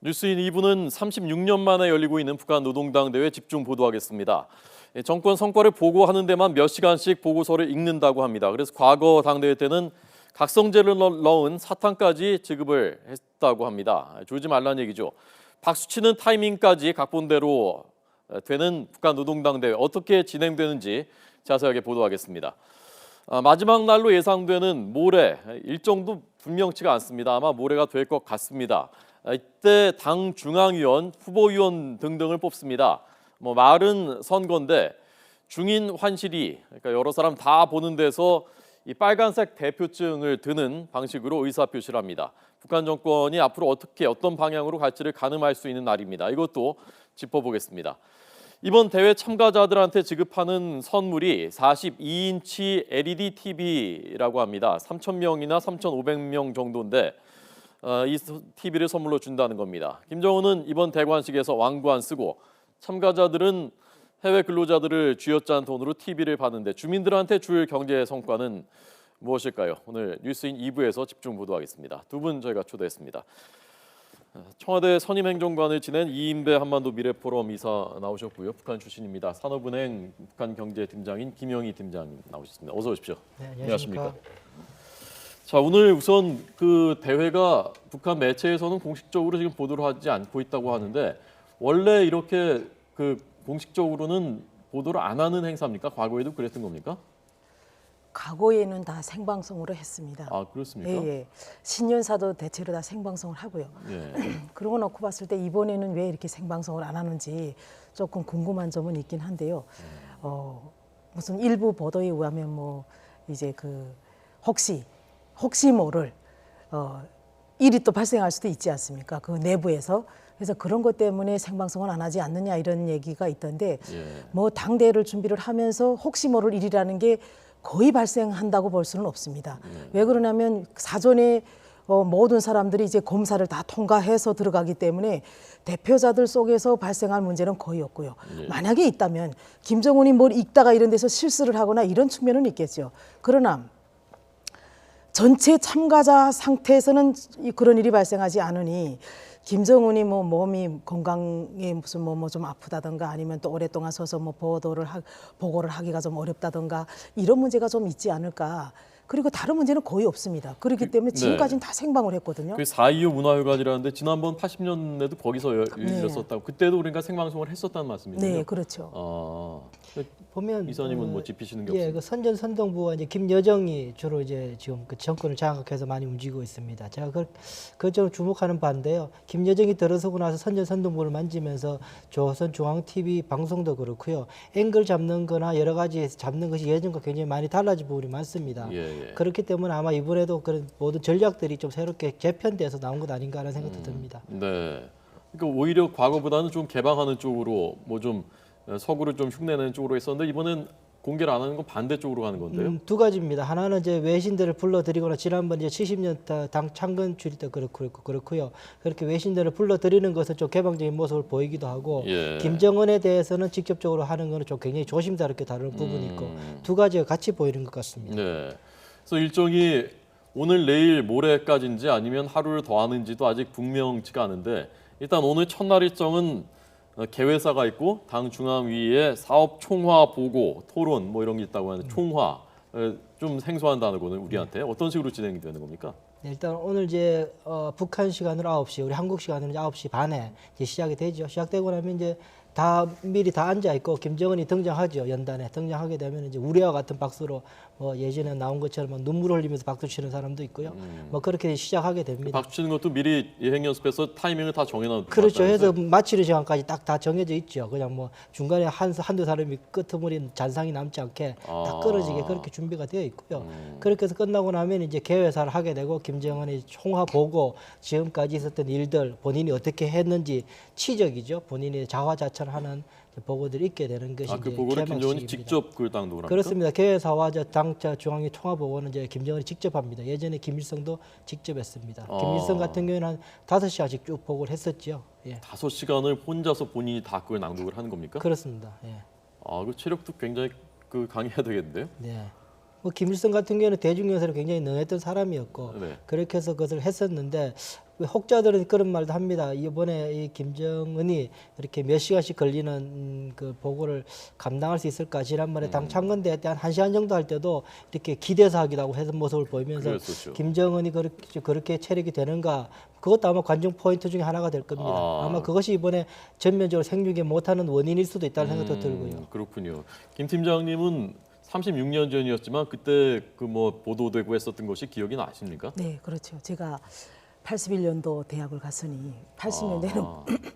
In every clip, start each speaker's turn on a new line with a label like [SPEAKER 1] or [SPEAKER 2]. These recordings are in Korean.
[SPEAKER 1] 뉴스인 2부는 36년 만에 열리고 있는 북한 노동당 대회 집중 보도하겠습니다. 정권 성과를 보고하는 데만 몇 시간씩 보고서를 읽는다고 합니다. 그래서 과거 당대회 때는 각성제를 넣은 사탕까지 지급을 했다고 합니다. 졸지 말란 얘기죠. 박수치는 타이밍까지 각본대로 되는 북한 노동당 대회 어떻게 진행되는지 자세하게 보도하겠습니다. 마지막 날로 예상되는 모레 일정도 분명치가 않습니다. 아마 모레가 될 것 같습니다. 이때 당 중앙위원, 후보위원 등등을 뽑습니다. 말은 선거인데 중인 환실이 그러니까 여러 사람 다 보는 데서 이 빨간색 대표증을 드는 방식으로 의사표시를 합니다. 북한 정권이 앞으로 어떤 방향으로 갈지를 가늠할 수 있는 날입니다. 이것도 짚어보겠습니다. 이번 대회 참가자들한테 지급하는 선물이 42인치 LED TV라고 합니다. 3,000명이나 3,500명 정도인데 이 TV를 선물로 준다는 겁니다. 김정은은 이번 대관식에서 왕구 안 쓰고 참가자들은 해외 근로자들을 쥐어짠 돈으로 TV를 받는데 주민들한테 줄 경제 성과는 무엇일까요? 오늘 뉴스인 2부에서 집중 보도하겠습니다. 두 분 저희가 초대했습니다. 청와대 선임행정관을 지낸 이인배 한반도 미래포럼 이사 나오셨고요. 북한 출신입니다. 산업은행 북한경제팀장인 김영희 팀장 나오셨습니다. 어서 오십시오.
[SPEAKER 2] 네, 안녕하십니까.
[SPEAKER 1] 자, 오늘 우선 그 대회가 북한 매체에서는 공식적으로 지금 보도를 하지 않고 있다고 하는데 원래 이렇게 그 공식적으로는 보도를 안 하는 행사입니까? 과거에도 그랬던 겁니까?
[SPEAKER 2] 과거에는 다 생방송으로 했습니다.
[SPEAKER 1] 아, 그렇습니까?
[SPEAKER 2] 예. 신년사도 대체로 다 생방송을 하고요.
[SPEAKER 1] 예.
[SPEAKER 2] 그러고 놓고 봤을 때 이번에는 왜 이렇게 생방송을 안 하는지 조금 궁금한 점은 있긴 한데요. 무슨 일부 보도에 의하면 이제 혹시 모를 일이 또 발생할 수도 있지 않습니까? 그 내부에서. 그래서 그런 것 때문에 생방송을 안 하지 않느냐 이런 얘기가 있던데 당대회를 준비를 하면서 혹시 모를 일이라는 게 거의 발생한다고 볼 수는 없습니다. 왜 그러냐면 사전에 모든 사람들이 이제 검사를 다 통과해서 들어가기 때문에 대표자들 속에서 발생할 문제는 거의 없고요. 만약에 있다면 김정은이 뭘 읽다가 이런 데서 실수를 하거나 이런 측면은 있겠죠. 그러나 전체 참가자 상태에서는 그런 일이 발생하지 않으니 김정은이 몸이 건강에 무슨 좀 아프다든가 아니면 또 오랫동안 서서 보고를 하기가 좀 어렵다든가 이런 문제가 좀 있지 않을까. 그리고 다른 문제는 거의 없습니다. 그렇기 때문에 지금까지는 다 생방을 했거든요.
[SPEAKER 1] 그 4.25 문화회관이라는데 지난번 80년에도 거기서 열렸었다고. 그때도 우리가 생방송을 했었다는 말씀이죠.
[SPEAKER 2] 네, 그렇죠.
[SPEAKER 3] 보면
[SPEAKER 1] 이사님은 짚으시는 게
[SPEAKER 3] 예,
[SPEAKER 1] 없습니까?
[SPEAKER 3] 그 선전선동부와 이제 김여정이 주로 이제 지금 그 정권을 장악해서 많이 움직이고 있습니다. 제가 그쪽으로 주목하는 바인데요. 김여정이 들어서고 나서 선전선동부를 만지면서 조선중앙TV 방송도 그렇고요. 앵글 잡는거나 여러 가지 잡는 것이 예전과 굉장히 많이 달라진 부분이 많습니다. 그렇기 때문에 아마 이번에도 그런 모든 전략들이 좀 새롭게 재편돼서 나온 것 아닌가라는 생각도 듭니다.
[SPEAKER 1] 네. 그러니까 오히려 과거보다는 좀 개방하는 쪽으로 좀 서구를 좀 흉내내는 쪽으로 했었는데 이번엔 공개를 안 하는 건 반대쪽으로 가는 건데요.
[SPEAKER 3] 두 가지입니다. 하나는 이제 외신들을 불러들이거나 지난번 이제 70년 당 창건 주일 때 그렇고요. 그렇게 외신들을 불러들이는 것은 좀 개방적인 모습을 보이기도 하고 김정은에 대해서는 직접적으로 하는 것은 좀 굉장히 조심스럽게 다루는 부분이 있고 두 가지가 같이 보이는 것 같습니다.
[SPEAKER 1] 네. 그래서 일정이 오늘 내일 모레까지인지 아니면 하루를 더 하는지도 아직 분명치가 않은데 일단 오늘 첫날 일정은 개회사가 있고 당 중앙위에 사업 총화 보고 토론 이런 게 있다고 하는데 총화 좀 생소한 단어거든요. 우리한테 어떤 식으로 진행이 되는 겁니까?
[SPEAKER 3] 네, 일단 오늘 이제 북한 시간으로 9시, 우리 한국 시간으로 이제 9시 반에 이제 시작이 되죠. 시작되고 나면 이제 다 미리 다 앉아 있고 김정은이 등장하죠. 연단에 등장하게 되면 이제 우리와 같은 박수로 예전에 나온 것처럼 눈물 흘리면서 박수 치는 사람도 있고요. 그렇게 시작하게 됩니다.
[SPEAKER 1] 박수 치는 것도 미리 예행 연습해서 타이밍을 다 정해놨.
[SPEAKER 3] 그렇죠. 해서 마치는 시간까지 딱 다 정해져 있죠. 그냥 중간에 한두 사람이 끄트머리 잔상이 남지 않게 딱 끊어지게 그렇게 준비가 되어 있고요. 그렇게 해서 끝나고 나면 이제 개회사를 하게 되고 김정은이 총화 보고 지금까지 있었던 일들 본인이 어떻게 했는지 치적이죠. 본인이 자화자찬하는 보고들이 있게 되는 것이
[SPEAKER 1] 그 보고를 김정은이 직접 그 당독을 합니까?
[SPEAKER 3] 그렇습니다. 개회사와 당자 중앙위 총화 보고는 이제 김정은이 직접 합니다. 예전에 김일성도 직접 했습니다. 김일성 같은 경우에는 한 5시간씩 쭉 보고를 했었죠.
[SPEAKER 1] 5시간을 혼자서 본인이 다 그걸 낭독을 하는 겁니까?
[SPEAKER 3] 그렇습니다.
[SPEAKER 1] 그 체력도 굉장히 강해야 되겠는데요?
[SPEAKER 3] 네. 김일성 같은 경우에는 대중연설에 굉장히 능했던 사람이었고 그렇게 해서 그것을 했었는데 혹자들은 그런 말도 합니다. 이번에 이 김정은이 이렇게 몇 시간씩 걸리는 그 보고를 감당할 수 있을까? 지난번에 당 창건대회 때 한 1시간 정도 할 때도 이렇게 기대서 하기도 하고 해서 모습을 보이면서
[SPEAKER 1] 그랬었죠.
[SPEAKER 3] 김정은이 그렇게 체력이 되는가? 그것도 아마 관전 포인트 중에 하나가 될 겁니다. 아마 그것이 이번에 전면적으로 생중계 못하는 원인일 수도 있다는 생각도 들고요.
[SPEAKER 1] 그렇군요. 김 팀장님은 36년 전이었지만 그때 그 뭐 보도되고 했었던 것이 기억이 나십니까?
[SPEAKER 2] 네, 그렇죠. 제가 81년도 대학을 갔으니 80년대는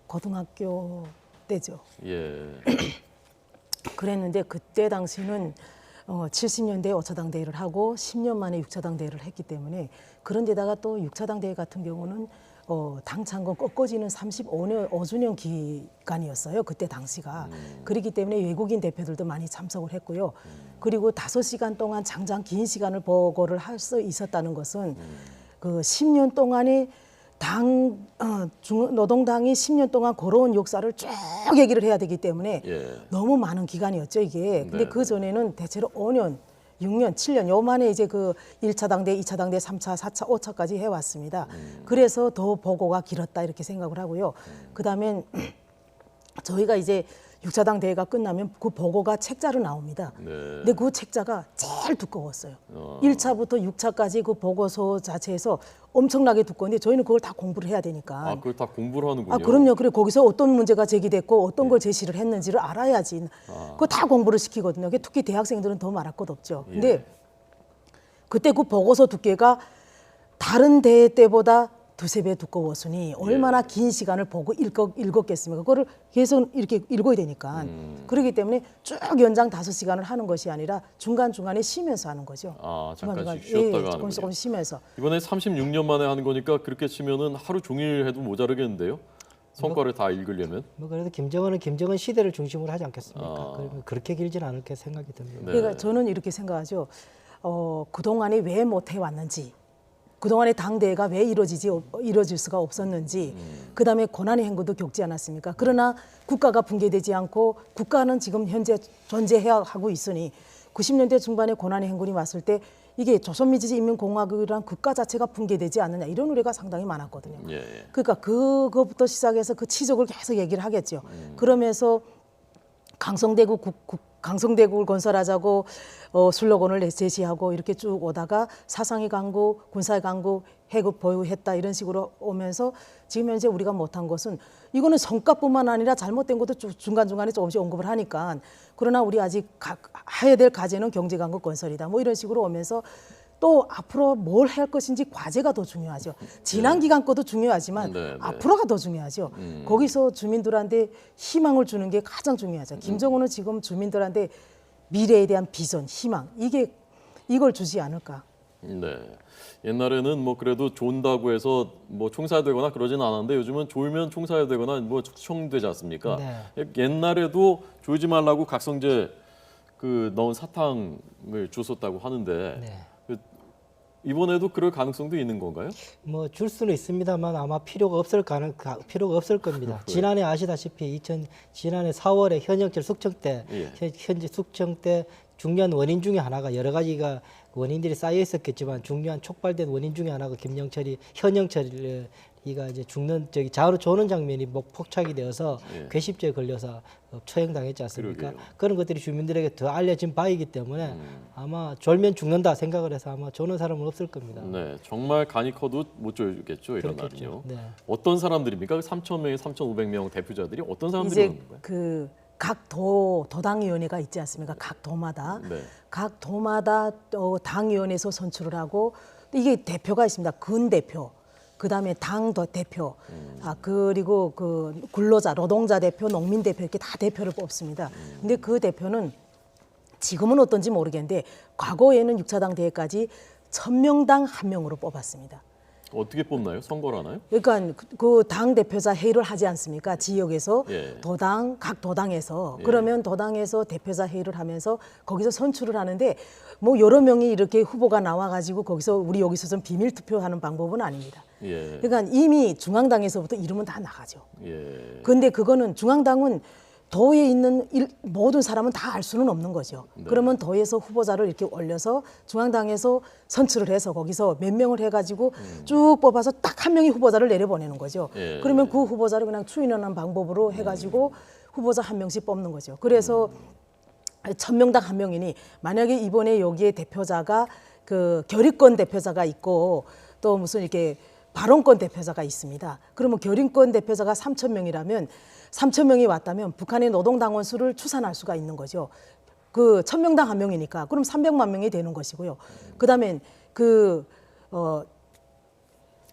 [SPEAKER 2] 고등학교 때죠.
[SPEAKER 1] 예.
[SPEAKER 2] 그랬는데 그때 당시는 70년대에 5차당 대회를 하고 10년 만에 6차당 대회를 했기 때문에 그런데다가 또 6차당 대회 같은 경우는 당 창건 꺾어지는 5주년 기간이었어요. 그때 당시가. 그렇기 때문에 외국인 대표들도 많이 참석을 했고요. 그리고 5시간 동안 장장 긴 시간을 보고를 할 수 있었다는 것은 그 10년 동안에 노동당이 10년 동안 걸어온 역사를 쭉 얘기를 해야 되기 때문에
[SPEAKER 1] 예.
[SPEAKER 2] 너무 많은 기간이었죠, 이게. 근데
[SPEAKER 1] 네.
[SPEAKER 2] 그 전에는 대체로 5년, 6년, 7년 요 만에 이제 그 1차 당대, 2차 당대, 3차, 4차, 5차까지 해왔습니다. 그래서 더 보고가 길었다 이렇게 생각을 하고요. 그다음엔 저희가 이제 6차 당 대회가 끝나면 그 보고가 책자로 나옵니다.
[SPEAKER 1] 네.
[SPEAKER 2] 근데 그 책자가 제일 두꺼웠어요. 1차부터 6차까지 그 보고서 자체에서 엄청나게 두꺼운데 저희는 그걸 다 공부를 해야 되니까.
[SPEAKER 1] 아, 그걸 다 공부를 하는군요.
[SPEAKER 2] 아, 그럼요. 그래 거기서 어떤 문제가 제기됐고 어떤 걸 제시를 했는지를 알아야지. 그거 다 공부를 시키거든요. 특히 대학생들은 더 말할 것 없죠. 근데 그때 그 보고서 두께가 다른 대회 때보다 두세 배 두꺼웠으니 얼마나 긴 시간을 보고 읽었겠습니까? 그거를 계속 이렇게 읽어야 되니까. 그렇기 때문에 쭉 연장 5시간을 하는 것이 아니라 중간중간에 쉬면서 하는 거죠.
[SPEAKER 1] 아, 잠깐씩
[SPEAKER 2] 중간중간,
[SPEAKER 1] 쉬었다가 하는
[SPEAKER 2] 조금씩 조금씩 쉬면서.
[SPEAKER 1] 이번에 36년 만에 하는 거니까 그렇게 치면은 하루 종일 해도 모자르겠는데요. 성과를 다 읽으려면.
[SPEAKER 3] 뭐 그래도 김정은은 김정은 시대를 중심으로 하지 않겠습니까?
[SPEAKER 1] 아.
[SPEAKER 3] 그러면 그렇게 길지는 않을 게 생각이 듭니다.
[SPEAKER 1] 네.
[SPEAKER 2] 그러니까 저는 이렇게 생각하죠. 그동안에 왜 못 해왔는지, 그동안의 당대회가 왜 이루어질 수가 없었는지, 그다음에 고난의 행보도 겪지 않았습니까? 그러나 국가가 붕괴되지 않고 국가는 지금 현재 존재해야 하고 있으니 90년대 중반에 고난의 행군이 왔을 때 이게 조선민주주의인민공화국이란 국가 자체가 붕괴되지 않느냐 이런 우려가 상당히 많았거든요.
[SPEAKER 1] 예.
[SPEAKER 2] 그러니까 그것부터 시작해서 그 치적을 계속 얘기를 하겠죠. 그러면서 강성대국을 건설하자고 슬로건을 제시하고 이렇게 쭉 오다가 사상의 강국, 군사의 강국, 해국 보유했다 이런 식으로 오면서 지금 현재 우리가 못한 것은 이거는 성과뿐만 아니라 잘못된 것도 중간중간에 조금씩 언급을 하니까 그러나 우리 아직 해야 될 과제는 경제강국 건설이다 뭐 이런 식으로 오면서 또 앞으로 뭘 할 것인지 과제가 더 중요하죠. 지난 기간 것도 중요하지만
[SPEAKER 1] 네, 네.
[SPEAKER 2] 앞으로가 더 중요하죠. 거기서 주민들한테 희망을 주는 게 가장 중요하죠. 김정은은 지금 주민들한테 미래에 대한 비전, 희망 이걸 주지 않을까.
[SPEAKER 1] 네. 옛날에는 뭐 그래도 존다고 해서 뭐 총살되거나 그러진 않았는데 요즘은 졸면 총살되거나 뭐 추총되지 않습니까?
[SPEAKER 3] 네.
[SPEAKER 1] 옛날에도 졸지 말라고 각성제 그 넣은 사탕을 줬었다고 하는데
[SPEAKER 3] 네.
[SPEAKER 1] 이번에도 그럴 가능성도 있는 건가요?
[SPEAKER 3] 뭐 줄 수는 있습니다만 아마 필요가 없을 겁니다. 지난해 아시다시피 지난해 4월에 현역철 숙청 때 현재 숙청 때 중요한 원인 중에 하나가 여러 가지가 원인들이 쌓여 있었겠지만 중요한 촉발된 원인 중에 하나가 현영철이가 이제 죽는 자로 조는 장면이 폭착이 되어서 궤십죄에 걸려서 처형당했지 않습니까?
[SPEAKER 1] 그러게요.
[SPEAKER 3] 그런 것들이 주민들에게 더 알려진 바이기 때문에 아마 졸면 죽는다 생각을 해서 아마 조는 사람은 없을 겁니다.
[SPEAKER 1] 네, 정말 간이 커도 못 졸겠죠 이런
[SPEAKER 3] 그렇겠죠.
[SPEAKER 1] 날은요.
[SPEAKER 3] 네.
[SPEAKER 1] 어떤 사람들입니까? 3,000명에 3,500명 대표자들이 어떤 사람들이
[SPEAKER 2] 이제
[SPEAKER 1] 오는 거예요?
[SPEAKER 2] 그 각 도당위원회가 있지 않습니까? 각 도마다
[SPEAKER 1] 네.
[SPEAKER 2] 각 도마다 또 당위원회에서 선출을 하고 또 이게 대표가 있습니다. 군 대표, 그 다음에 당 대표, 그리고 그 근로자, 노동자 대표, 농민 대표 이렇게 다 대표를 뽑습니다. 근데 그 대표는 지금은 어떤지 모르겠는데 과거에는 6차당 대회까지 1000명당 1명으로 뽑았습니다.
[SPEAKER 1] 어떻게 뽑나요? 선거를 하나요?
[SPEAKER 2] 그러니까 그 당 대표자 회의를 하지 않습니까? 지역에서
[SPEAKER 1] 예.
[SPEAKER 2] 각 도당에서 그러면 도당에서 대표자 회의를 하면서 거기서 선출을 하는데 뭐 여러 명이 이렇게 후보가 나와가지고 거기서 우리 여기서 좀 비밀 투표하는 방법은 아닙니다.
[SPEAKER 1] 예.
[SPEAKER 2] 그러니까 이미 중앙당에서부터 이름은 다 나가죠.
[SPEAKER 1] 예.
[SPEAKER 2] 근데 그거는 중앙당은 도에 있는 모든 사람은 다 알 수는 없는 거죠. 그러면 도에서 후보자를 이렇게 올려서 중앙당에서 선출을 해서 거기서 몇 명을 해가지고 쭉 뽑아서 딱 한 명이 후보자를 내려보내는 거죠.
[SPEAKER 1] 예.
[SPEAKER 2] 그러면 그 후보자를 그냥 추인하는 방법으로 해가지고 후보자 한 명씩 뽑는 거죠. 그래서 1000명당 한 명이니 만약에 이번에 여기에 대표자가 그 결의권 대표자가 있고 또 무슨 이렇게 발언권 대표자가 있습니다. 그러면 결의권 대표자가 3000명이라면 3000명이 왔다면 북한의 노동당원 수를 추산할 수가 있는 거죠. 그 1000명당 한 명이니까 그럼 300만 명이 되는 것이고요. 그다음에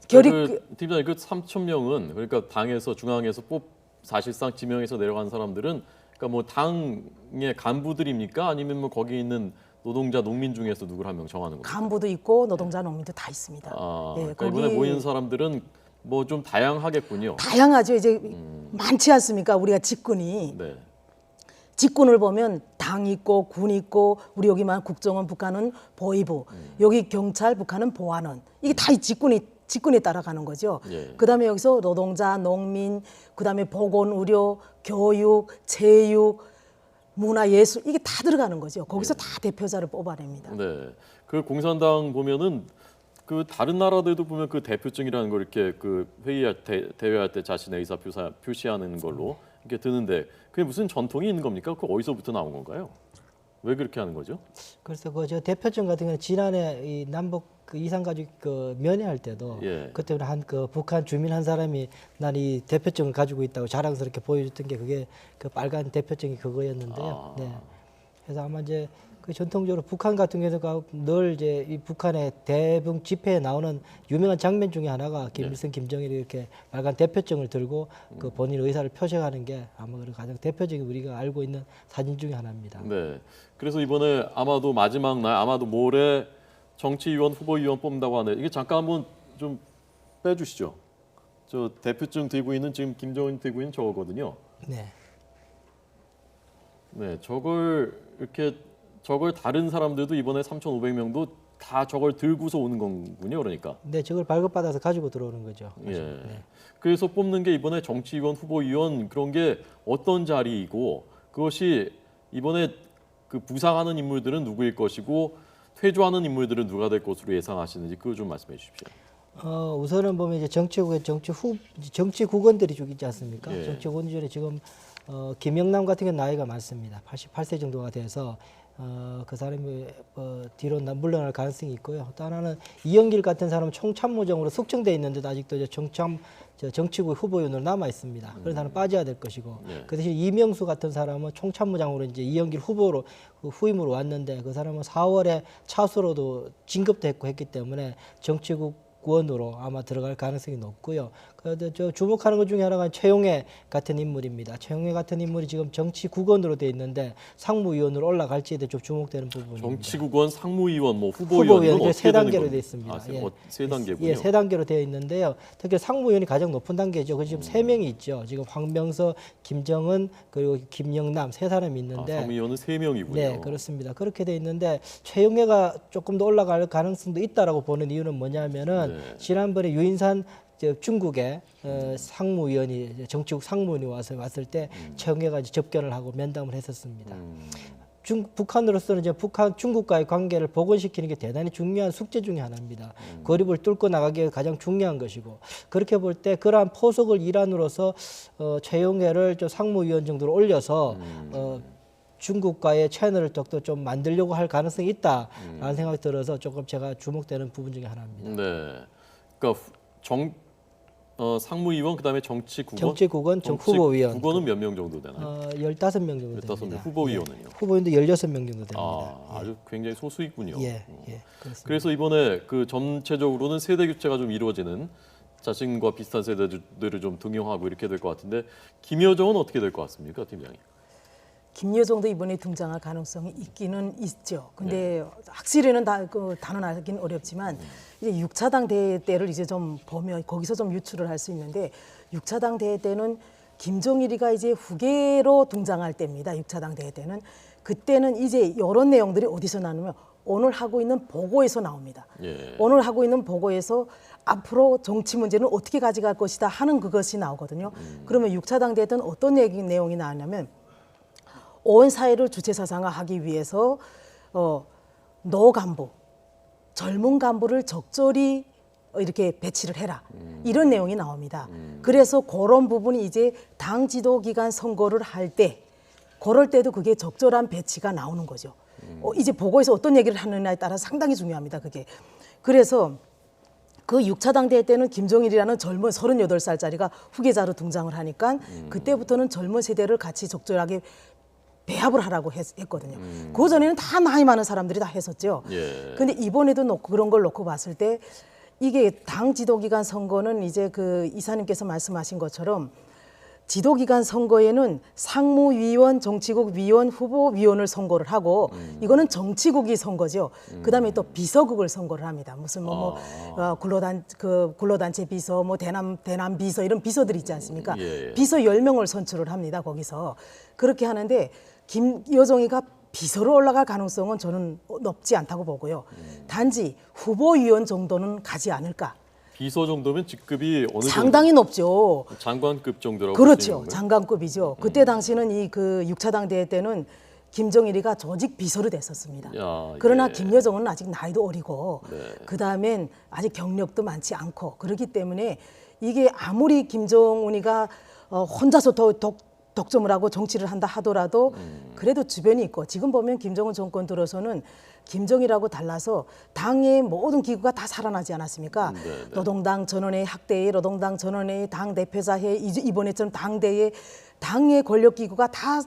[SPEAKER 1] 팀장님 그 3,000명은 그러니까 당에서 중앙에서 사실상 지명해서 내려간 사람들은 그러니까 뭐 당의 간부들입니까? 아니면 뭐 거기 있는 노동자 농민 중에서 누구를 한 명 정하는 겁니까?
[SPEAKER 2] 간부도 있고 노동자 농민도 다 있습니다.
[SPEAKER 1] 그러니까 이번에 모이는 사람들은 뭐 좀 다양하겠군요.
[SPEAKER 2] 다양하죠. 이제 많지 않습니까? 우리가 직군이.
[SPEAKER 1] 네.
[SPEAKER 2] 직군을 보면 당 있고 군 있고 우리 여기만 국정원 북한은 보위부 여기 경찰 북한은 보안원 이게 다 이 직군에 따라가는 거죠.
[SPEAKER 1] 예.
[SPEAKER 2] 그다음에 여기서 노동자 농민 그다음에 보건 의료 교육 체육 문화 예술 이게 다 들어가는 거죠. 거기서 다 대표자를 뽑아냅니다.
[SPEAKER 1] 네. 그 공산당 보면은 그 다른 나라들도 보면 그 대표증이라는 걸 이렇게 그 회의할 때 대회할 때 자신의 의사 표시하는 걸로 이렇게 드는데 그게 무슨 전통이 있는 겁니까? 그 어디서부터 나온 건가요? 왜 그렇게 하는 거죠?
[SPEAKER 3] 그래서 그 저 대표증 같은 경우는 지난해 이 남북 그 이산 가족 그 면회할 때도
[SPEAKER 1] 예.
[SPEAKER 3] 그때 한 그 북한 주민 한 사람이 난 이 대표증을 가지고 있다고 자랑스럽게 보여줬던 게 그게 그 빨간 대표증이 그거였는데요. 네. 그래서 아마 이제 그 전통적으로 북한 같은 경우가 늘 이제 이 북한의 대북 집회에 나오는 유명한 장면 중에 하나가 김일성, 김정일이 이렇게 빨간 대표증을 들고 그 본인 의사를 표시하는 게 아마 그 가장 대표적인 우리가 알고 있는 사진 중에 하나입니다.
[SPEAKER 1] 네. 그래서 이번에 아마도 마지막 날 아마도 모레 정치위원 후보위원 뽑는다고 하네. 이게 잠깐 한번 좀 빼주시죠. 저 대표증 들고 있는 지금 김정은 들고 있는 저거거든요.
[SPEAKER 3] 네.
[SPEAKER 1] 네, 저걸 다른 사람들도 이번에 3,500명도 다 저걸 들고서 오는 거군요. 그러니까.
[SPEAKER 3] 네, 저걸 발급받아서 가지고 들어오는 거죠.
[SPEAKER 1] 예.
[SPEAKER 3] 네.
[SPEAKER 1] 그래서 뽑는 게 이번에 정치위원, 후보위원 그런 게 어떤 자리이고 그것이 이번에 그 부상하는 인물들은 누구일 것이고 퇴조하는 인물들은 누가 될 것으로 예상하시는지 그거 좀 말씀해 주십시오.
[SPEAKER 3] 우선은 보면 이제 정치국의 정치국원들이 쭉 있지 않습니까?
[SPEAKER 1] 예.
[SPEAKER 3] 정치국원 중에 지금 김영남 같은 경우 나이가 많습니다. 88세 정도가 돼서 그 사람이 뒤로 물러날 가능성이 있고요. 또 하나는 이영길 같은 사람은 총참모장으로 숙청돼 있는데도 아직도 이제 정치국 후보위원으로 남아 있습니다. 그래서 사람 빠져야 될 것이고,
[SPEAKER 1] 예.
[SPEAKER 3] 그 대신 이명수 같은 사람은 총참모장으로 이제 이영길 후보로 후임으로 왔는데 그 사람은 4월에 차수로도 진급도 했고 했기 때문에 정치국 원으로 아마 들어갈 가능성이 높고요. 그런데 저 주목하는 것 중에 하나가 최용해 같은 인물입니다. 최용해 같은 인물이 지금 정치국원으로 돼 있는데 상무위원으로 올라갈지에 대해 좀 주목되는 부분입니다.
[SPEAKER 1] 정치국원, 상무위원, 뭐 후보위원은 어떻게
[SPEAKER 3] 세 단계로
[SPEAKER 1] 되는
[SPEAKER 3] 되어 있습니다.
[SPEAKER 1] 아, 세 단계군요.
[SPEAKER 3] 예, 세 단계로 되어 있는데요. 특히 상무위원이 가장 높은 단계죠. 그 지금 세 명이 있죠. 지금 황명서, 김정은 그리고 김영남 세 사람이 있는데
[SPEAKER 1] 상무위원은 3명이군요.
[SPEAKER 3] 네, 그렇습니다. 그렇게 돼 있는데 최용해가 조금 더 올라갈 가능성도 있다라고 보는 이유는 뭐냐면은 지난번에 유인산 중국의 상무위원이 정치국 상무위원이 왔을 때 최용해가 이제 접견을 하고 면담을 했었습니다. 북한으로서는 이제 중국과의 관계를 복원시키는 게 대단히 중요한 숙제 중에 하나입니다. 고립을 뚫고 나가기가 가장 중요한 것이고 그렇게 볼 때 그러한 포석을 일환으로서 최용해를 좀 상무위원 정도로 올려서 중국과의 채널을 좀 만들려고 할 가능성이 있다라는 생각이 들어서 조금 제가 주목되는 부분 중에 하나입니다.
[SPEAKER 1] 네, 그러니까 상무위원 그다음에
[SPEAKER 3] 정치국원, 후보위원.
[SPEAKER 1] 국원은 몇 명 정도 되나요?
[SPEAKER 3] 15명 정도
[SPEAKER 1] 15명.
[SPEAKER 3] 됩니다.
[SPEAKER 1] 후보위원은요?
[SPEAKER 3] 예. 후보위원도 16명 정도 됩니다.
[SPEAKER 1] 아주 굉장히 소수이군요.
[SPEAKER 3] 예, 그렇습니다.
[SPEAKER 1] 그래서 이번에 그 전체적으로는 세대 교체가 좀 이루어지는 자신과 비슷한 세대들을 좀 등용하고 이렇게 될 것 같은데 김여정은 어떻게 될 것 같습니까, 팀장님?
[SPEAKER 2] 김여정도 이번에 등장할 가능성이 있기는 있죠. 근데 확실히는 단언하기는 어렵지만 이제 6차 당 대회 때를 이제 좀 보면 거기서 좀 유추를 할 수 있는데 6차 당 대회 때는 김정일이가 이제 후계로 등장할 때입니다. 6차 당 대회 때는 그때는 이제 이런 내용들이 어디서 나오냐면 오늘 하고 있는 보고에서 나옵니다.
[SPEAKER 1] 예.
[SPEAKER 2] 오늘 하고 있는 보고에서 앞으로 정치 문제는 어떻게 가져갈 것이다 하는 그것이 나오거든요. 그러면 6차 당 대회 때는 어떤 내용이 나왔냐면 온 사회를 주체사상화하기 위해서 노 간부, 젊은 간부를 적절히 이렇게 배치를 해라. 이런 내용이 나옵니다. 그래서 그런 부분이 이제 당 지도 기간 선거를 할 때, 그럴 때도 그게 적절한 배치가 나오는 거죠. 이제 보고에서 어떤 얘기를 하느냐에 따라 상당히 중요합니다. 그게. 그래서 그 6차 당대회 때는 김종일이라는 젊은 38살짜리가 후계자로 등장을 하니까 그때부터는 젊은 세대를 같이 적절하게 배합을 하라고 했거든요. 그 전에는 다 나이 많은 사람들이 다 했었죠. 근데 이번에도 그런 걸 놓고 봤을 때 이게 당 지도기간 선거는 이제 그 이사님께서 말씀하신 것처럼 지도기간 선거에는 상무위원, 정치국 위원, 후보위원을 선거를 하고 이거는 정치국이 선거죠. 그다음에 또 비서국을 선거를 합니다. 무슨 근로단체 비서, 뭐 대남 비서 이런 비서들이 있지 않습니까? 비서 10명을 선출을 합니다. 거기서 그렇게 하는데 김여정이가 비서로 올라갈 가능성은 저는 높지 않다고 보고요. 단지 후보위원 정도는 가지 않을까.
[SPEAKER 1] 비서 정도면 직급이 어느
[SPEAKER 2] 상당히 높죠.
[SPEAKER 1] 정도? 장관급 정도라고
[SPEAKER 2] 그렇죠.
[SPEAKER 1] 보시는 건가요?
[SPEAKER 2] 장관급이죠. 그때 당시는 이 그 6차 당대회 때는 김정일이가 조직 비서로 됐었습니다. 그러나 김여정은 아직 나이도 어리고 그다음엔 아직 경력도 많지 않고 그렇기 때문에 이게 아무리 김정은이가 혼자서 독점을 하고 정치를 한다 하더라도 그래도 주변이 있고 지금 보면 김정은 정권 들어서는 김정일하고 달라서 당의 모든 기구가 다 살아나지 않았습니까? 노동당 전원회의 학대회, 노동당 전원회의 당 대표자회, 이번에처럼 당대회, 당의 권력 기구가 다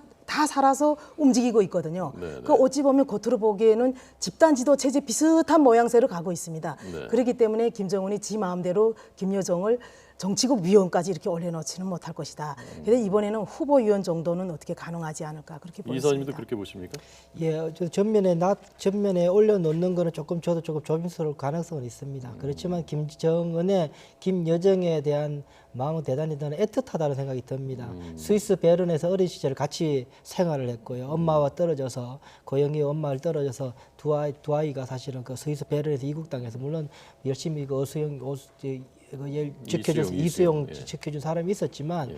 [SPEAKER 2] 살아서 움직이고 있거든요. 그 어찌 보면 겉으로 보기에는 집단 지도 체제 비슷한 모양새로 가고 있습니다. 그렇기 때문에 김정은이 지 마음대로 김여정을 정치국 위원까지 이렇게 올려놓지는 못할 것이다. 그래서 이번에는 후보위원 정도는 어떻게 가능하지 않을까 그렇게 보입니다.
[SPEAKER 1] 이사님도 그렇게 보십니까?
[SPEAKER 3] 예, 저 전면에 올려놓는 거는 저도 조금 조심스러울 가능성은 있습니다. 그렇지만 김여정에 대한 마음은 대단히 저는 애틋하다는 생각이 듭니다. 스위스 베른에서 어린 시절 같이 생활을 했고요. 엄마와 떨어져서 고영희 엄마를 떨어져서 두 아이가 사실은 그 스위스 베른에서 이국당에서 물론 열심히 그 이수용 지켜준 사람이 있었지만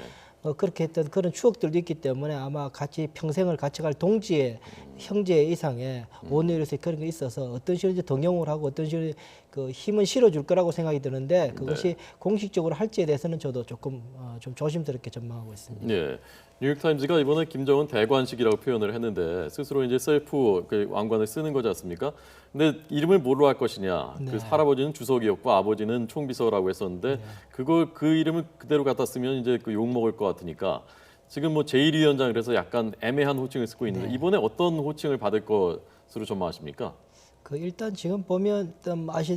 [SPEAKER 3] 그렇게 했던 그런 추억들도 있기 때문에 아마 같이 평생을 같이 갈 동지의 형제 이상의 오늘에서 그런 게 있어서 어떤 식으로 이제 동용을 하고 어떤 식으로 그 힘은 실어줄 거라고 생각이 드는데 그것이 공식적으로 할지에 대해서는 저도 조금 좀 조심스럽게 전망하고 있습니다.
[SPEAKER 1] 네. 뉴욕타임즈가 이번에 김정은 대관식이라고 표현을 했는데 스스로 이제 셀프 그 왕관을 쓰는 거지 않습니까? 근데 이름을 뭘로 할 것이냐? 그 할아버지는 주석이었고 아버지는 총비서라고 했었는데 그 이름을 그대로 갖다 쓰면 이제 그 욕 먹을 것 같으니까 지금 뭐 제1위원장 그래서 약간 애매한 호칭을 쓰고 있는데 이번에 어떤 호칭을 받을 것으로 전망하십니까?
[SPEAKER 3] 그 일단 지금 보면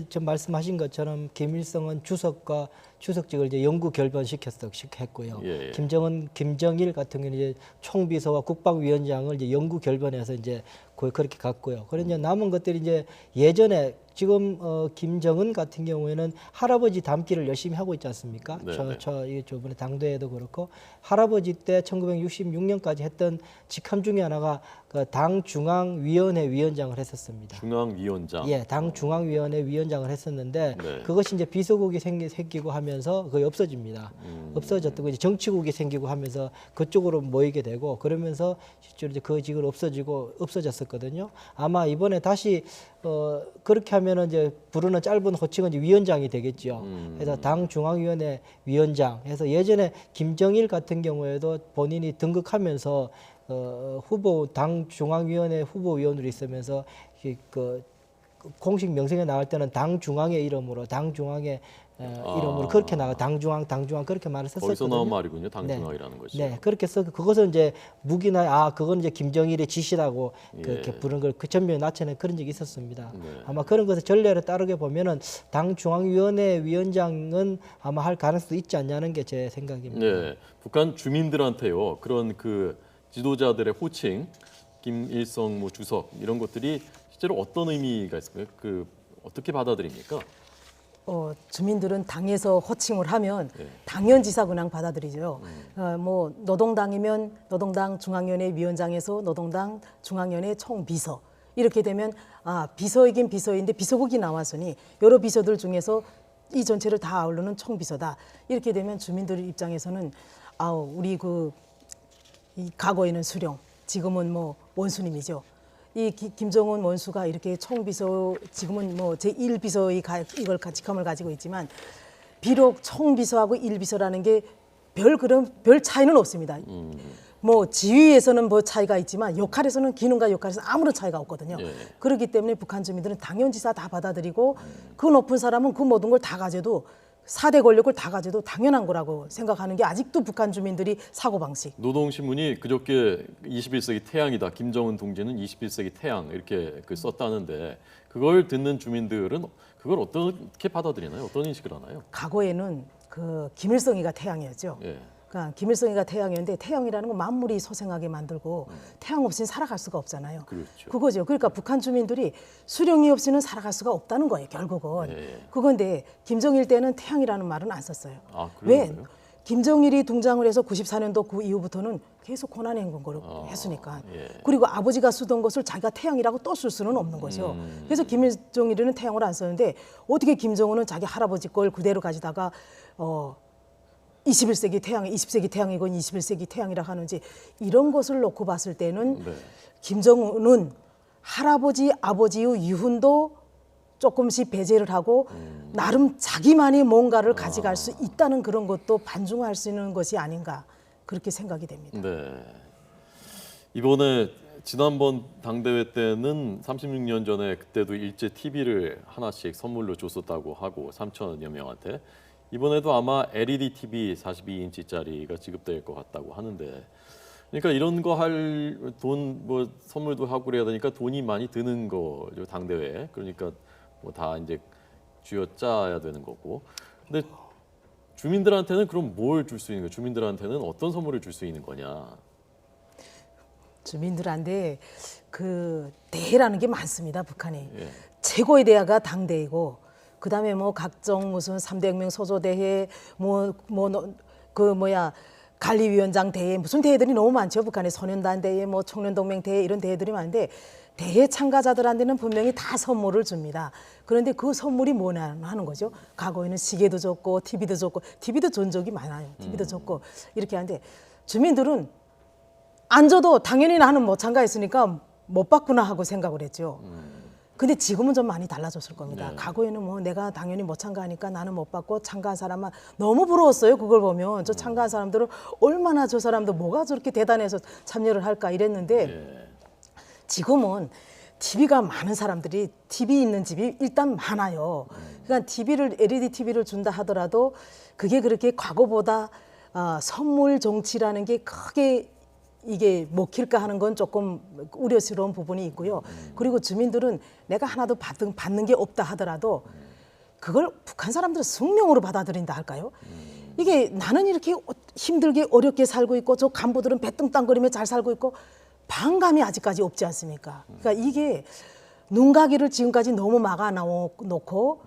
[SPEAKER 3] 좀 말씀하신 것처럼 김일성은 주석직을 이제 영구 결번했고요. 김정일 같은 경우는 이제 총비서와 국방위원장을 이제 영구 결번해서 이제 그렇게 갔고요. 그런 이제 남은 것들이 이제 예전에 지금 김정은 같은 경우에는 할아버지 닮기를 열심히 하고 있지 않습니까? 저번에 당대회도 그렇고 할아버지 때 1966년까지 했던 직함 중에 하나가 그 당 중앙위원회 위원장을 했었습니다.
[SPEAKER 1] 중앙위원장.
[SPEAKER 3] 예, 당 중앙위원회 위원장을 했었는데 그것이 이제 비서국이 생기고 하면서 거의 없어집니다. 없어졌고 이제 정치국이 생기고 하면서 그쪽으로 모이게 되고 그러면서 실제로 이제 그 직을 없어졌었거든요. 아마 이번에 다시 그렇게 하면은 이제 부르는 짧은 호칭은 이제 위원장이 되겠죠. 그래서 당 중앙위원회 위원장 해서 예전에 김정일 같은 경우에도 본인이 등극하면서 당 중앙위원회 후보위원으로 있으면서 그 공식 명성에 나갈 때는 당 중앙의 이름으로 이름으로 그렇게 나가 당 중앙 그렇게 말을 썼었거든요.
[SPEAKER 1] 거기서 나온 말이군요. 당 중앙이라는 것이.
[SPEAKER 3] 네, 그렇게 써 그것은 이제 무기나 그건 이제 김정일의 지시라고 그렇게 부른 걸 그 전면에 나타낸 그런 적이 있었습니다. 아마 그런 것을 전례를 따르게 보면은 당 중앙위원회 위원장은 아마 할 가능성도 있지 않냐는 게 제 생각입니다.
[SPEAKER 1] 네, 북한 주민들한테요 그런 그 지도자들의 호칭, 김일성 뭐 주석 이런 것들이 실제로 어떤 의미가 있을까요? 그 어떻게 받아들입니까?
[SPEAKER 2] 주민들은 당에서 호칭을 하면 당연지사 그냥 받아들이죠. 뭐 노동당이면 노동당 중앙위원회 위원장에서 노동당 중앙위원회 총비서 이렇게 되면 비서이긴 비서인데 비서국이 나왔으니 여러 비서들 중에서 이 전체를 다 아우르는 총비서다. 이렇게 되면 주민들 입장에서는 우리 이 과거에는 수령, 지금은 뭐 원수님이죠. 이 김정은 원수가 이렇게 총비서 지금은 뭐 제1비서의 이걸 직함을 가지고 있지만 비록 총비서하고 1비서라는 게 별 차이는 없습니다. 뭐 지위에서는 뭐 차이가 있지만 역할에서는 기능과 역할에서는 아무런 차이가 없거든요.
[SPEAKER 1] 예.
[SPEAKER 2] 그렇기 때문에 북한 주민들은 당연지사 다 받아들이고 그 높은 사람은 그 모든 걸 다 가져도 4대 권력을 다 가져도 당연한 거라고 생각하는 게 아직도 북한 주민들이 사고방식.
[SPEAKER 1] 노동신문이 그저께 21세기 태양이다. 김정은 동지는 21세기 태양 이렇게 썼다는데 그걸 듣는 주민들은 그걸 어떻게 받아들이나요? 어떤 인식을 하나요?
[SPEAKER 2] 과거에는 그 김일성이가 태양이었죠.
[SPEAKER 1] 예.
[SPEAKER 2] 그러니까 김일성이가 태양이었는데 태양이라는 건 만물이 소생하게 만들고 태양 없이는 살아갈 수가 없잖아요.
[SPEAKER 1] 그렇죠.
[SPEAKER 2] 그거죠. 그러니까 북한 주민들이 수령이 없이는 살아갈 수가 없다는 거예요. 결국은.
[SPEAKER 1] 예.
[SPEAKER 2] 그건데 김정일 때는 태양이라는 말은 안 썼어요.
[SPEAKER 1] 아,
[SPEAKER 2] 왜?
[SPEAKER 1] 그래요?
[SPEAKER 2] 김정일이 등장을 해서 94년도 그 이후부터는 계속 고난의 행군거를 했으니까.
[SPEAKER 1] 예.
[SPEAKER 2] 그리고 아버지가 쓰던 것을 자기가 태양이라고 또 쓸 수는 없는 거죠. 그래서 김정일은 태양을 안 썼는데 어떻게 김정은은 자기 할아버지 걸 그대로 가지다가 21세기 태양, 20세기 태양이건 21세기 태양이라 하는지 이런 것을 놓고 봤을 때는
[SPEAKER 1] 네.
[SPEAKER 2] 김정은은 할아버지, 아버지의 유훈도 조금씩 배제를 하고 나름 자기만의 뭔가를 가져갈 수 있다는 그런 것도 반증할 수 있는 것이 아닌가 그렇게 생각이 됩니다.
[SPEAKER 1] 네. 이번에 지난번 당대회 때는 36년 전에 그때도 일제 TV를 하나씩 선물로 줬었다고 하고 3천여 명한테 이번에도 아마 LED TV 42인치짜리가 지급될 것 같다고 하는데 그러니까 이런 거 할 돈 뭐 선물도 하고 그래야 되니까 돈이 많이 드는 거죠 당대회에. 그러니까 뭐 다 이제 쥐어짜야 되는 거고. 근데 주민들한테는 그럼 뭘 줄 수 있는 거예요? 주민들한테는 어떤 선물을 줄 수 있는 거냐?
[SPEAKER 2] 주민들한테 그 대회라는 게 많습니다. 북한에.
[SPEAKER 1] 예.
[SPEAKER 2] 최고의 대회가 당대회고 그다음에 뭐 각종 무슨 3대 혁명 소조 대회 관리위원장 대회 무슨 대회들이 너무 많죠. 북한에 소년단 대회 뭐 청년동맹 대회 이런 대회들이 많은데 대회 참가자들한테는 분명히 다 선물을 줍니다. 그런데 그 선물이 뭐냐 하는 거죠. 과거에는 시계도 줬고 TV도 줬고 TV도 준 적이 많아요. TV도 줬고 이렇게 하는데 주민들은 안 줘도 당연히 나는 못 참가했으니까 못 받구나 하고 생각을 했죠. 근데 지금은 좀 많이 달라졌을 겁니다.
[SPEAKER 1] 네.
[SPEAKER 2] 과거에는 뭐 내가 당연히 못 참가하니까 나는 못 받고 참가한 사람만 너무 부러웠어요. 그걸 보면 저 참가한 사람들은 얼마나 저 사람도 뭐가 저렇게 대단해서 참여를 할까 이랬는데
[SPEAKER 1] 예.
[SPEAKER 2] 지금은 TV가 많은 사람들이 TV 있는 집이 일단 많아요. 그러니까 LED TV를 준다 하더라도 그게 그렇게 과거보다 선물 정치라는 게 크게 이게 먹힐까 하는 건 조금 우려스러운 부분이 있고요. 그리고 주민들은 내가 하나도 받는 게 없다 하더라도 그걸 북한 사람들은 숙명으로 받아들인다 할까요? 이게 나는 이렇게 힘들게 어렵게 살고 있고 저 간부들은 배뚱땅거리며 잘 살고 있고 반감이 아직까지 없지 않습니까? 그러니까 이게 눈가기를 지금까지 너무 막아 놓고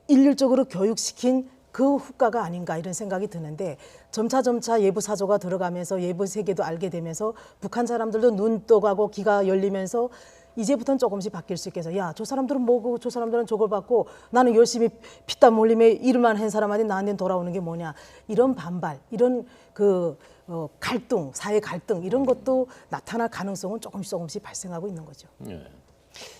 [SPEAKER 2] 일률적으로 교육시킨 그 후과가 아닌가 이런 생각이 드는데 점차 예부 사조가 들어가면서 예부 세계도 알게 되면서 북한 사람들도 눈 떠가고 귀가 열리면서 이제부터는 조금씩 바뀔 수 있겠어. 야, 저 사람들은 뭐고 저 사람들은 저걸 받고 나는 열심히 피땀 흘리며 일만 한 사람한테 나한테 돌아오는 게 뭐냐. 이런 반발, 이런 갈등, 사회 갈등 이런 것도 나타날 가능성은 조금씩 발생하고 있는 거죠.
[SPEAKER 1] 예.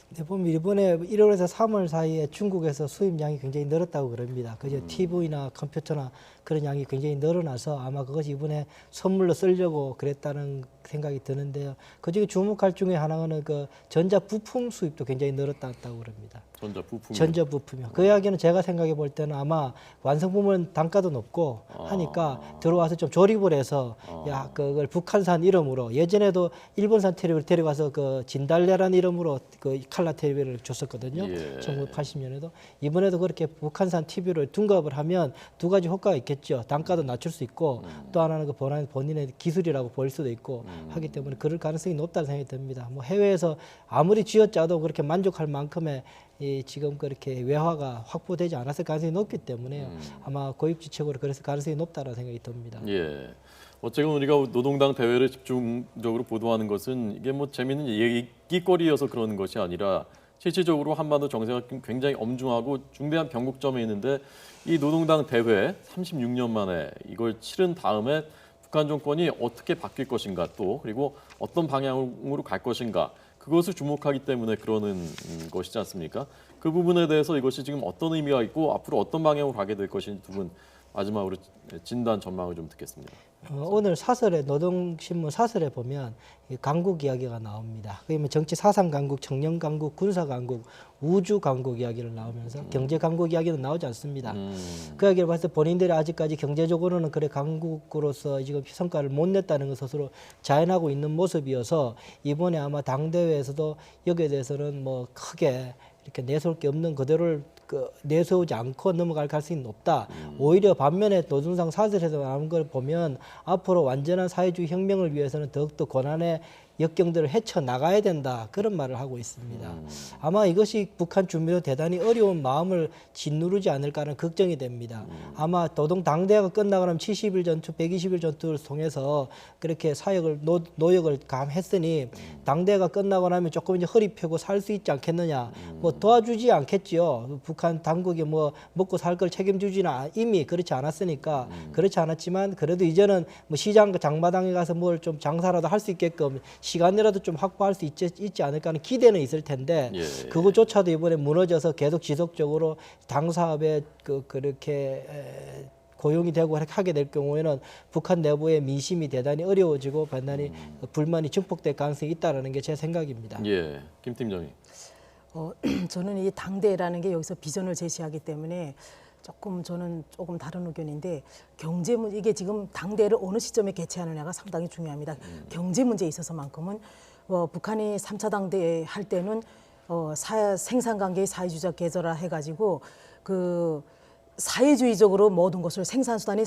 [SPEAKER 3] 네, 보면 이번에 1월에서 3월 사이에 중국에서 수입량이 굉장히 늘었다고 그럽니다. 그저 TV나 컴퓨터나 그런 양이 굉장히 늘어나서 아마 그것이 이번에 선물로 쓰려고 그랬다는 생각이 드는데요. 그중에 주목할 중에 하나는 그 전자 부품 수입도 굉장히 늘었다고 그럽니다.
[SPEAKER 1] 전자 부품.
[SPEAKER 3] 전자 부품이요. 그 이야기는 제가 생각해 볼 때는 아마 완성품은 단가도 높고 하니까 들어와서 좀 조립을 해서 야 그걸 북한산 이름으로 예전에도 일본산 텔레비를 데려가서 그 진달래라는 이름으로 그 칼라 텔레비를 줬었거든요.
[SPEAKER 1] 예.
[SPEAKER 3] 1980년에도 이번에도 그렇게 북한산 TV를 둔갑을 하면 두 가지 효과가 있겠죠. 단가도 낮출 수 있고 또 하나는 그 본인의 기술이라고 볼 수도 있고 하기 때문에 그럴 가능성이 높다는 생각이 듭니다. 뭐 해외에서 아무리 쥐어짜도 그렇게 만족할 만큼의 지금 그렇게 외화가 확보되지 않았을 가능성이 높기 때문에 아마 고입지책으로 그래서 가능성이 높다는 생각이 듭니다.
[SPEAKER 1] 예. 어쨌든 우리가 노동당 대회를 집중적으로 보도하는 것은 이게 뭐 재미있는 얘기거리여서 그러는 것이 아니라 실질적으로 한반도 정세가 굉장히 엄중하고 중대한 변곡점에 있는데 이 노동당 대회 36년 만에 이걸 치른 다음에 북한 정권이 어떻게 바뀔 것인가 또 그리고 어떤 방향으로 갈 것인가 그것을 주목하기 때문에 그러는 것이지 않습니까? 그 부분에 대해서 이것이 지금 어떤 의미가 있고 앞으로 어떤 방향으로 가게 될 것인지 두 분 마지막으로 진단 전망을 좀 듣겠습니다.
[SPEAKER 3] 오늘 사설에 노동신문 사설에 보면 이 강국 이야기가 나옵니다. 그러면 정치 사상 강국, 청년 강국, 군사 강국, 우주 강국 이야기를 나오면서 경제 강국 이야기는 나오지 않습니다. 그 이야기를 봤을 때 본인들이 아직까지 경제적으로는 그래 강국으로서 지금 성과를 못 냈다는 것 스스로 자인하고 있는 모습이어서 이번에 아마 당대회에서도 여기에 대해서는 뭐 크게 이렇게 내세울 게 없는 그대로를 내세우지 않고 넘어갈 가능성이 높다. 오히려 반면에 노동상 사설에서 나온 걸 보면 앞으로 완전한 사회주의 혁명을 위해서는 더욱더 고난의 역경들을 헤쳐나가야 된다. 그런 말을 하고 있습니다. 아마 이것이 북한 주민의 대단히 어려운 마음을 짓누르지 않을까 하는 걱정이 됩니다. 아마 노동 당대회가 끝나고 나면 70일 전투, 120일 전투를 통해서 그렇게 사역을 노역을 감했으니 당대회가 끝나고 나면 조금 이제 허리 펴고 살 수 있지 않겠느냐. 뭐 도와주지 않겠지요. 북한 당국이 뭐 먹고 살 걸 책임주지는 이미 그렇지 않았으니까 그렇지 않았지만 그래도 이제는 뭐 시장 장마당에 가서 뭘 좀 장사라도 할 수 있게끔 시간이라도 좀 확보할 수 있지 않을까 하는 기대는 있을 텐데 그거조차도 이번에 무너져서 계속 지속적으로 당 사업에 그렇게 고용이 되고 하게 될 경우에는 북한 내부의 민심이 대단히 어려워지고 대단히 불만이 증폭될 가능성이 있다는 게 제 생각입니다.
[SPEAKER 1] 예, 김 팀장님.
[SPEAKER 2] 저는 이 당대라는 게 여기서 비전을 제시하기 때문에 저는 조금 다른 의견인데 경제 문제 이게 지금 당대를 어느 시점에 개최하느냐가 상당히 중요합니다. 경제 문제에 있어서만큼은 북한이 3차 당대 할 때는 생산 관계의 사회주의적 계절화 해가지고 그 사회주의적으로 모든 것을 생산 수단이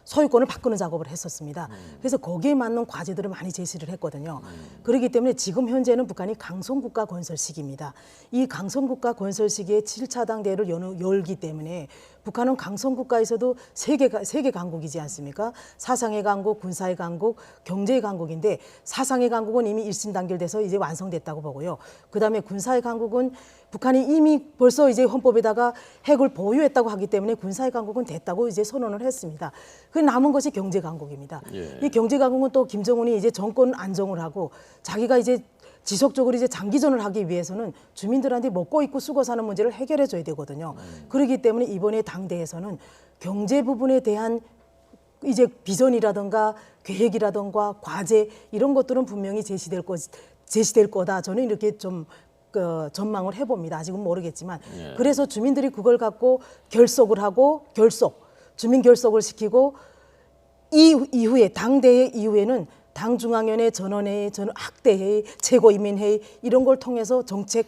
[SPEAKER 2] 소유권을 바꾸는 작업을 했었습니다. 그래서 거기에 맞는 과제들을 많이 제시를 했거든요. 그렇기 때문에 지금 현재는 북한이 강성국가 건설 시기입니다. 이 강성국가 건설 시기에 7차 당대를 열기 때문에 북한은 강성국가에서도 세 개 강국이지 않습니까? 사상의 강국, 군사의 강국, 경제의 강국인데 사상의 강국은 이미 일심 단결돼서 이제 완성됐다고 보고요. 그다음에 군사의 강국은 북한이 이미 벌써 이제 헌법에다가 핵을 보유했다고 하기 때문에 군사의 강국은 됐다고 이제 선언을 했습니다. 그 남은 것이 경제 강국입니다. 이 경제 강국은 또 김정은이 이제 정권 안정을 하고 자기가 이제 지속적으로 이제 장기전을 하기 위해서는 주민들한테 먹고 입고 쓰고 사는 문제를 해결해 줘야 되거든요. 그렇기 때문에 이번에 당대에서는 경제 부분에 대한 이제 비전이라든가 계획이라든가 과제 이런 것들은 분명히 제시될 거다. 저는 이렇게 좀 전망을 해봅니다. 아직은 모르겠지만 그래서 주민들이 그걸 갖고 결속을 하고 주민 결속을 시키고 이후에 당대회 이후에는 당중앙위원회, 전원회의, 학대회의, 최고인민회의 이런 걸 통해서 정책,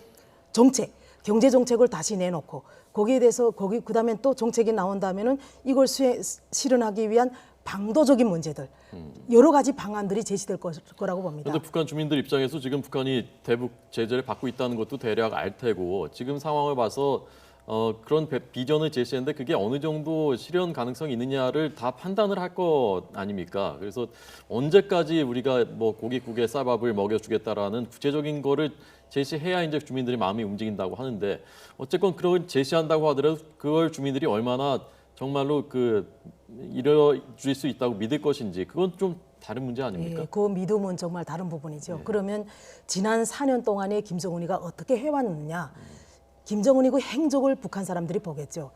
[SPEAKER 2] 경제 정책을 다시 내놓고 거기에 대해서 그다음에 또 정책이 나온 다음에는 이걸 실현하기 위한 방도적인 문제들 여러 가지 방안들이 제시될 거라고 봅니다.
[SPEAKER 1] 그런데 북한 주민들 입장에서 지금 북한이 대북 제재를 받고 있다는 것도 대략 알 테고 지금 상황을 봐서 그런 비전을 제시했는데 그게 어느 정도 실현 가능성이 있느냐를 다 판단을 할 것 아닙니까? 그래서 언제까지 우리가 뭐 고깃국에 쌀밥을 먹여주겠다라는 구체적인 거를 제시해야 이제 주민들이 마음이 움직인다고 하는데 어쨌건 그런 제시한다고 하더라도 그걸 주민들이 얼마나 정말로 이뤄줄 수 있다고 믿을 것인지 그건 좀 다른 문제 아닙니까?
[SPEAKER 2] 예, 그 믿음은 정말 다른 부분이죠. 그러면 지난 4년 동안에 김정은이가 어떻게 해왔느냐. 김정은이 그 행적을 북한 사람들이 보겠죠.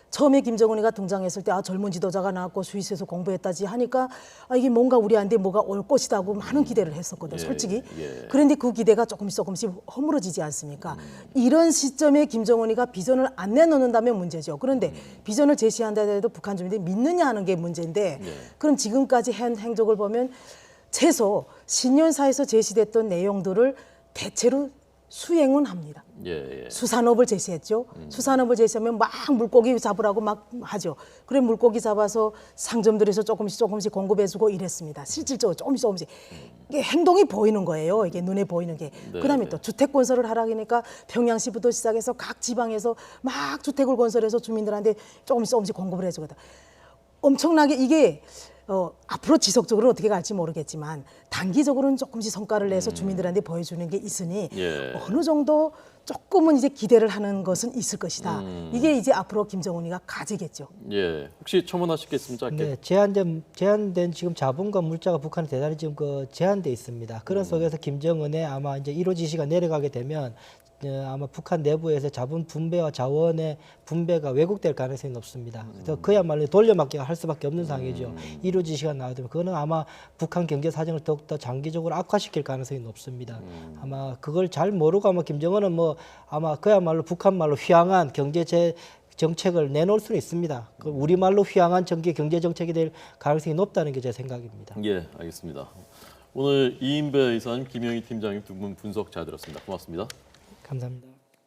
[SPEAKER 2] 처음에 김정은이가 등장했을 때 젊은 지도자가 나왔고 스위스에서 공부했다지 하니까 이게 뭔가 우리한테 뭐가 올 것이다 하고 많은 기대를 했었거든요. 솔직히. 그런데 그 기대가 조금씩 허물어지지 않습니까? 이런 시점에 김정은이가 비전을 안 내놓는다면 문제죠. 그런데 비전을 제시한다 해도 북한 주민들이 믿느냐 하는 게 문제인데 그럼 지금까지 한 행적을 보면 최소 신년사에서 제시됐던 내용들을 대체로 수행은 합니다. 수산업을 제시했죠. 수산업을 제시하면 막 물고기 잡으라고 막 하죠. 그래 물고기 잡아서 상점들에서 조금씩 공급해주고 이랬습니다. 실질적으로 조금씩 이게 행동이 보이는 거예요. 이게 눈에 보이는 게. 그다음에 또 주택 건설을 하라니까 평양시부터 시작해서 각 지방에서 막 주택을 건설해서 주민들한테 조금씩 공급을 해주거든. 엄청나게 이게 앞으로 지속적으로 어떻게 갈지 모르겠지만 단기적으로는 조금씩 성과를 내서 주민들한테 보여주는 게 있으니
[SPEAKER 1] 예.
[SPEAKER 2] 어느 정도 조금은 이제 기대를 하는 것은 있을 것이다. 이게 이제 앞으로 김정은이가 가지겠죠.
[SPEAKER 1] 예. 혹시 첨언하시겠습니까? 짧게?
[SPEAKER 3] 네, 제한된 지금 자본과 물자가 북한에 대단히 지금 제한돼 있습니다. 그런 속에서 김정은의 아마 이제 1호 지시가 내려가게 되면 아마 북한 내부에서 자본 분배와 자원의 분배가 왜곡될 가능성이 높습니다. 그래서 그야말로 돌려막기가 할 수밖에 없는 상황이죠. 1호 지시가 나오면 그거는 아마 북한 경제 사정을 더욱더 장기적으로 악화시킬 가능성이 높습니다. 아마 그걸 잘 모르고 아마 김정은은 뭐 아마 그야말로 북한 말로 휘황한 정책을 내놓을 수는 있습니다. 그 우리말로 휘황한 경제 정책이 될 가능성이 높다는 게 제 생각입니다.
[SPEAKER 1] 예, 알겠습니다. 오늘 이인배 이사님, 김영희 팀장님 두 분 분석 잘 들었습니다. 고맙습니다.
[SPEAKER 3] 감사합니다.